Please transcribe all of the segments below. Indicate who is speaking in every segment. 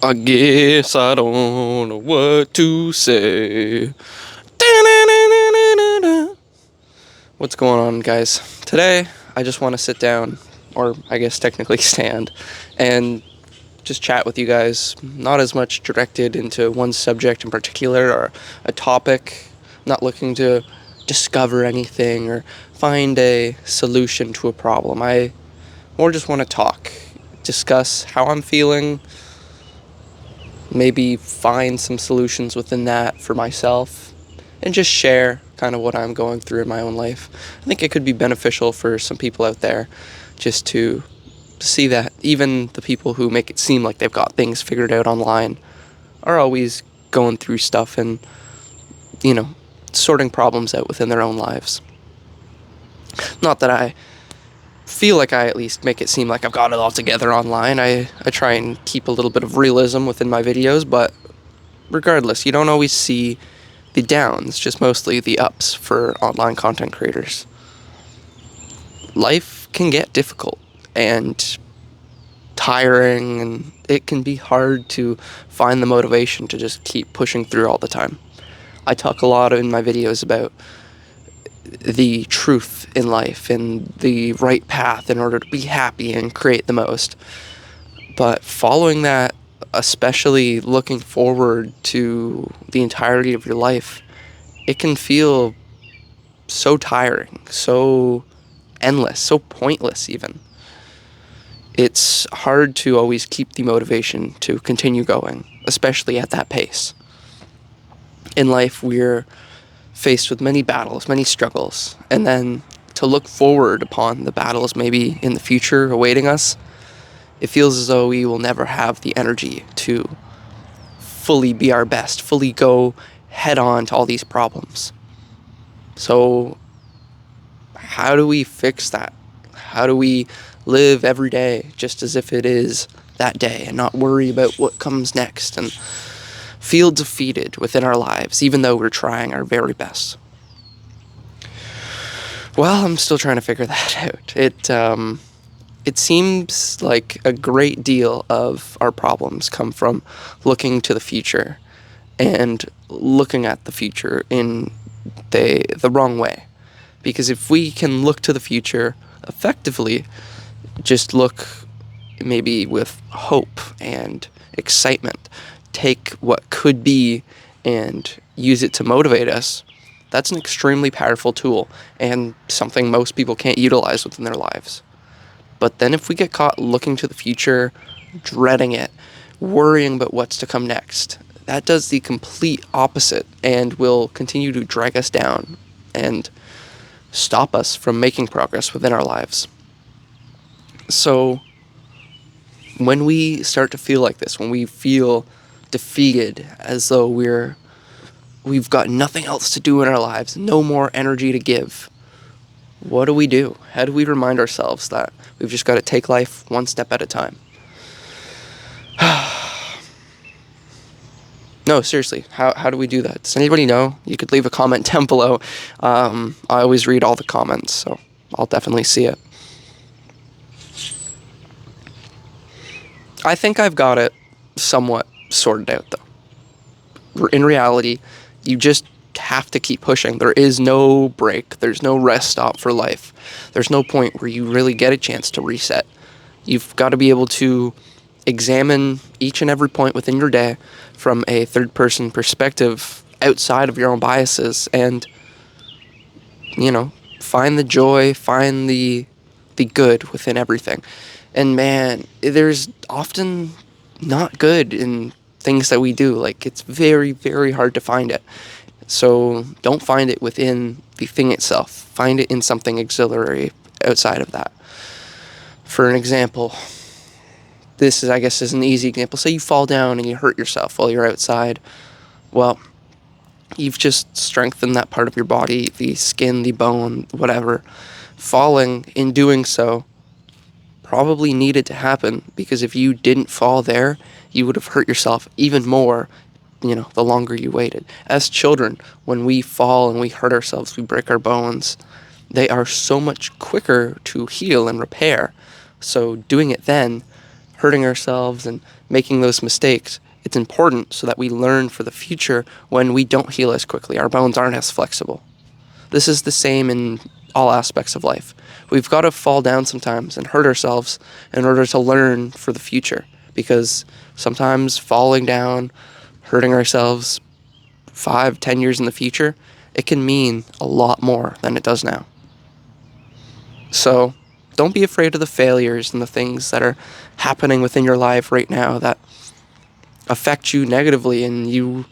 Speaker 1: I guess I don't know what to say. What's going on, guys? Today, I just want to sit down, or I guess technically stand, and just chat with you guys. Not as much directed into one subject in particular or a topic. Not looking to discover anything or find a solution to a problem. I more just want to talk, discuss how I'm feeling, maybe find some solutions within that for myself, and just share kind of what I'm going through in my own life. I think it could be beneficial for some people out there just to see that even the people who make it seem like they've got things figured out online are always going through stuff and, sorting problems out within their own lives. Not that I feel like I at least make it seem like I've got it all together online. I try and keep a little bit of realism within my videos, but regardless, you don't always see the downs, just mostly the ups for online content creators. Life can get difficult and tiring, and it can be hard to find the motivation to just keep pushing through all the time. I talk a lot in my videos about the truth in life and the right path in order to be happy and create the most. But following that, especially looking forward to the entirety of your life, it can feel so tiring, so endless, so pointless even. It's hard to always keep the motivation to continue going, especially at that pace. In life, we're faced with many battles, many struggles, and then to look forward upon the battles maybe in the future awaiting us, it feels as though we will never have the energy to fully be our best, fully go head on to all these problems. So how do we fix that? How do we live every day just as if it is that day and not worry about what comes next and feel defeated within our lives, even though we're trying our very best? Well, I'm still trying to figure that out. It seems like a great deal of our problems come from looking to the future and looking at the future in the wrong way. Because if we can look to the future effectively, just look maybe with hope and excitement, take what could be and use it to motivate us, that's an extremely powerful tool and something most people can't utilize within their lives. But then if we get caught looking to the future, dreading it, worrying about what's to come next, that does the complete opposite and will continue to drag us down and stop us from making progress within our lives. So when we start to feel like this, when we feel defeated, as though we've got nothing else to do in our lives, no more energy to give, what do? How do we remind ourselves that we've just got to take life one step at a time? No, seriously, how do we do that? Does anybody know? You could leave a comment down below. I always read all the comments, so I'll definitely see it. I think I've got it somewhat sorted out, though. In reality, you just have to keep pushing. There is no break. There's no rest stop for life. There's no point where you really get a chance to reset. You've got to be able to examine each and every point within your day from a third-person perspective outside of your own biases and, find the joy, find the good within everything. And man, there's often not good in things that we do. Like, it's very, very hard to find it. So don't find it within the thing itself. Find it in something auxiliary outside of that. For an example, this is, I guess, is an easy example. Say you fall down and you hurt yourself while you're outside. Well, you've just strengthened that part of your body, the skin, the bone, whatever. Falling, in doing so, probably needed to happen, because if you didn't fall there, you would have hurt yourself even more, the longer you waited. As children, when we fall and we hurt ourselves, we break our bones, they are so much quicker to heal and repair. So doing it then hurting ourselves and making those mistakes, it's important so that we learn for the future when we don't heal as quickly. Our bones aren't as flexible. This is the same in all aspects of life. We've got to fall down sometimes and hurt ourselves in order to learn for the future, because sometimes falling down, hurting ourselves 5-10 years in the future, it can mean a lot more than it does now. So don't be afraid of the failures and the things that are happening within your life right now that affect you negatively and you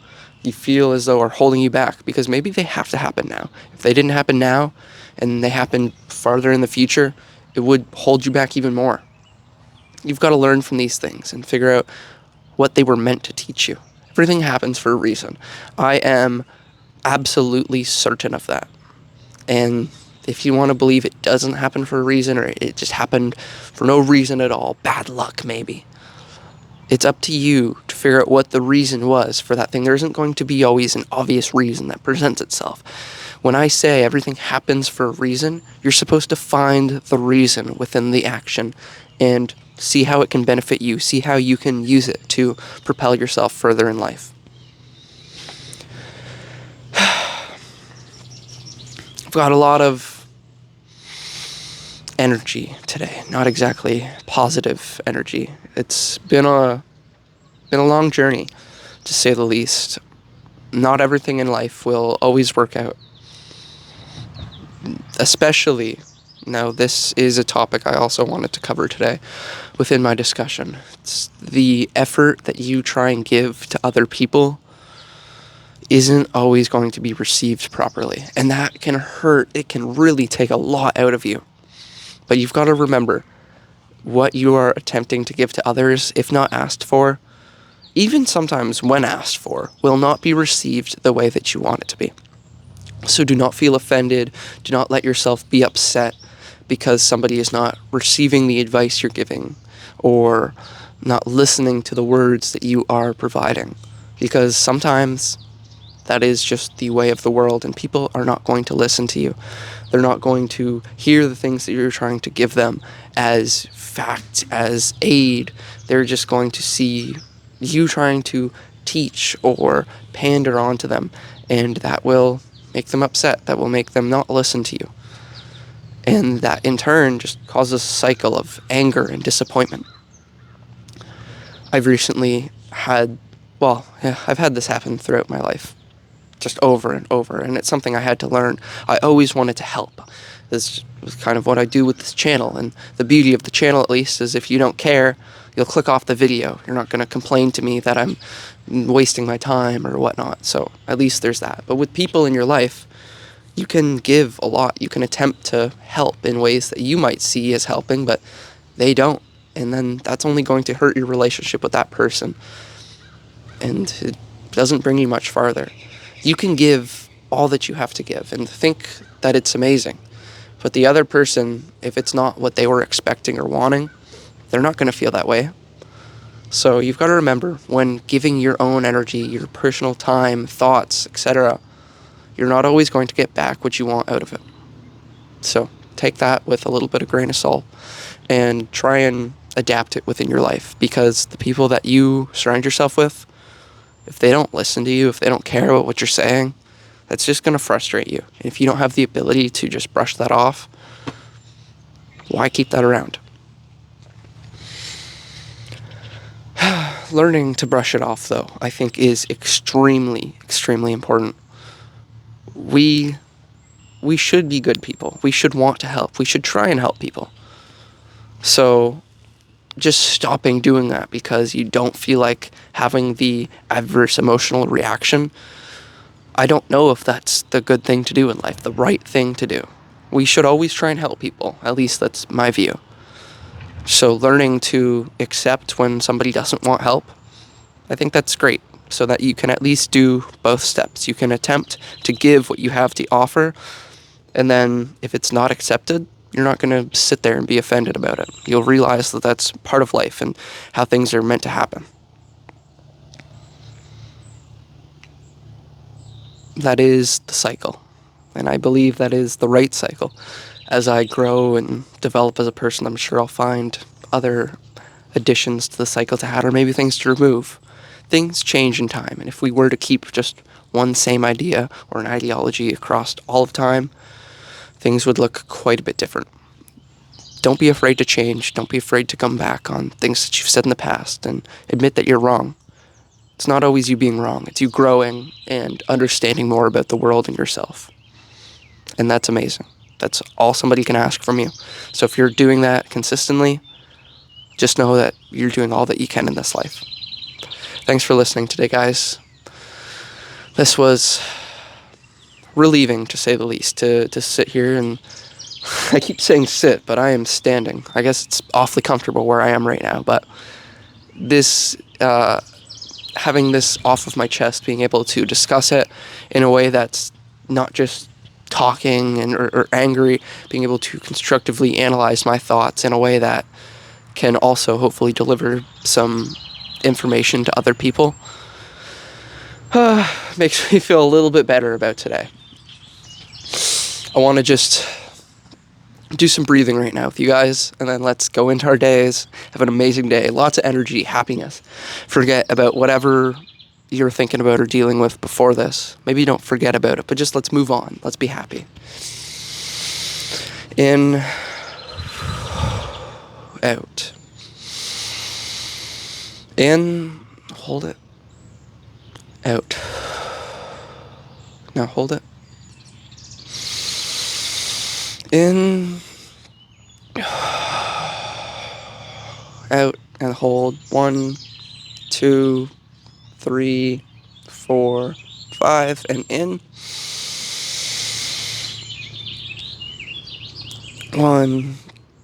Speaker 1: feel as though are holding you back, because maybe they have to happen now. If they didn't happen now and they happen farther in the future, it would hold you back even more. You've got to learn from these things and figure out what they were meant to teach you. Everything happens for a reason. I am absolutely certain of that. And if you want to believe it doesn't happen for a reason, or it just happened for no reason at all, bad luck maybe, it's up to you to figure out what the reason was for that thing. There isn't going to be always an obvious reason that presents itself. When I say everything happens for a reason, you're supposed to find the reason within the action and see how it can benefit you, see how you can use it to propel yourself further in life. I've got a lot of energy today, not exactly positive energy. It's been a long journey, to say the least. Not everything in life will always work out. Especially, now this is a topic I also wanted to cover today within my discussion. It's the effort that you try and give to other people isn't always going to be received properly. And that can hurt. It can really take a lot out of you. But you've got to remember, what you are attempting to give to others, if not asked for, even sometimes when asked for, will not be received the way that you want it to be. So do not feel offended. Do not let yourself be upset because somebody is not receiving the advice you're giving or not listening to the words that you are providing. Because sometimes that is just the way of the world, and people are not going to listen to you. They're not going to hear the things that you're trying to give them as fact, as aid. They're just going to see you trying to teach or pander onto them, and that will make them upset. That will make them not listen to you. And that in turn just causes a cycle of anger and disappointment. I've recently had, I've had this happen throughout my life, just over and over, and it's something I had to learn. I always wanted to help. This was kind of what I do with this channel, and the beauty of the channel, at least, is if you don't care, you'll click off the video. You're not going to complain to me that I'm wasting my time or whatnot, so at least there's that. But with people in your life, you can give a lot. You can attempt to help in ways that you might see as helping, but they don't, and then that's only going to hurt your relationship with that person, and it doesn't bring you much farther. You can give all that you have to give and think that it's amazing. But the other person, if it's not what they were expecting or wanting, they're not going to feel that way. So you've got to remember, when giving your own energy, your personal time, thoughts, etc., you're not always going to get back what you want out of it. So take that with a little bit of grain of salt and try and adapt it within your life, because the people that you surround yourself with, if they don't listen to you, if they don't care about what you're saying, that's just going to frustrate you. And if you don't have the ability to just brush that off, why keep that around? Learning to brush it off, though, I think is extremely, extremely important. We should be good people. We should want to help. We should try and help people. So just stopping doing that because you don't feel like having the adverse emotional reaction, I don't know if that's the good thing to do in life, the right thing to do. We should always try and help people. At least that's my view. So learning to accept when somebody doesn't want help, I think that's great, so that you can at least do both steps. You can attempt to give what you have to offer, and then if it's not accepted, you're not going to sit there and be offended about it. You'll realize that that's part of life and how things are meant to happen. That is the cycle, and I believe that is the right cycle. As I grow and develop as a person, I'm sure I'll find other additions to the cycle to add, or maybe things to remove. Things change in time, and if we were to keep just one same idea or an ideology across all of time, things would look quite a bit different. Don't be afraid to change. Don't be afraid to come back on things that you've said in the past and admit that you're wrong. It's not always you being wrong. It's you growing and understanding more about the world and yourself. And that's amazing. That's all somebody can ask from you. So if you're doing that consistently, just know that you're doing all that you can in this life. Thanks for listening today, guys. This was relieving, to say the least, to sit here and... I keep saying sit, but I am standing. I guess it's awfully comfortable where I am right now, but this, having this off of my chest, being able to discuss it in a way that's not just talking or angry, being able to constructively analyze my thoughts in a way that can also hopefully deliver some information to other people, makes me feel a little bit better about today. I want to just do some breathing right now with you guys, and then let's go into our days, have an amazing day, lots of energy, happiness. Forget about whatever you're thinking about or dealing with before this. Maybe don't forget about it, but just let's move on. Let's be happy. In, out. In, hold it. Out. Now hold it. In, out, and hold. 1, 2, 3, 4, 5, and in. 1,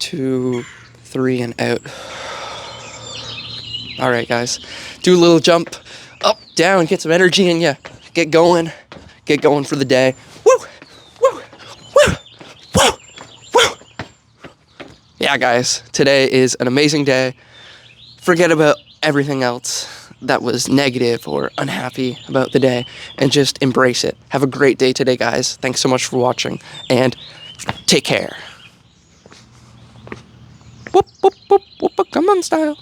Speaker 1: 2, 3, and out. Alright, guys. Do a little jump. Up, down, get some energy in ya. Get going. Get going for the day. Woo! Woo! Woo! Woo! Woo! Yeah, guys. Today is an amazing day. Forget about everything else that was negative or unhappy about the day and just embrace it. Have a great day today, guys. Thanks so much for watching, and take care. Whoop, whoop, whoop, whoop, come on, style.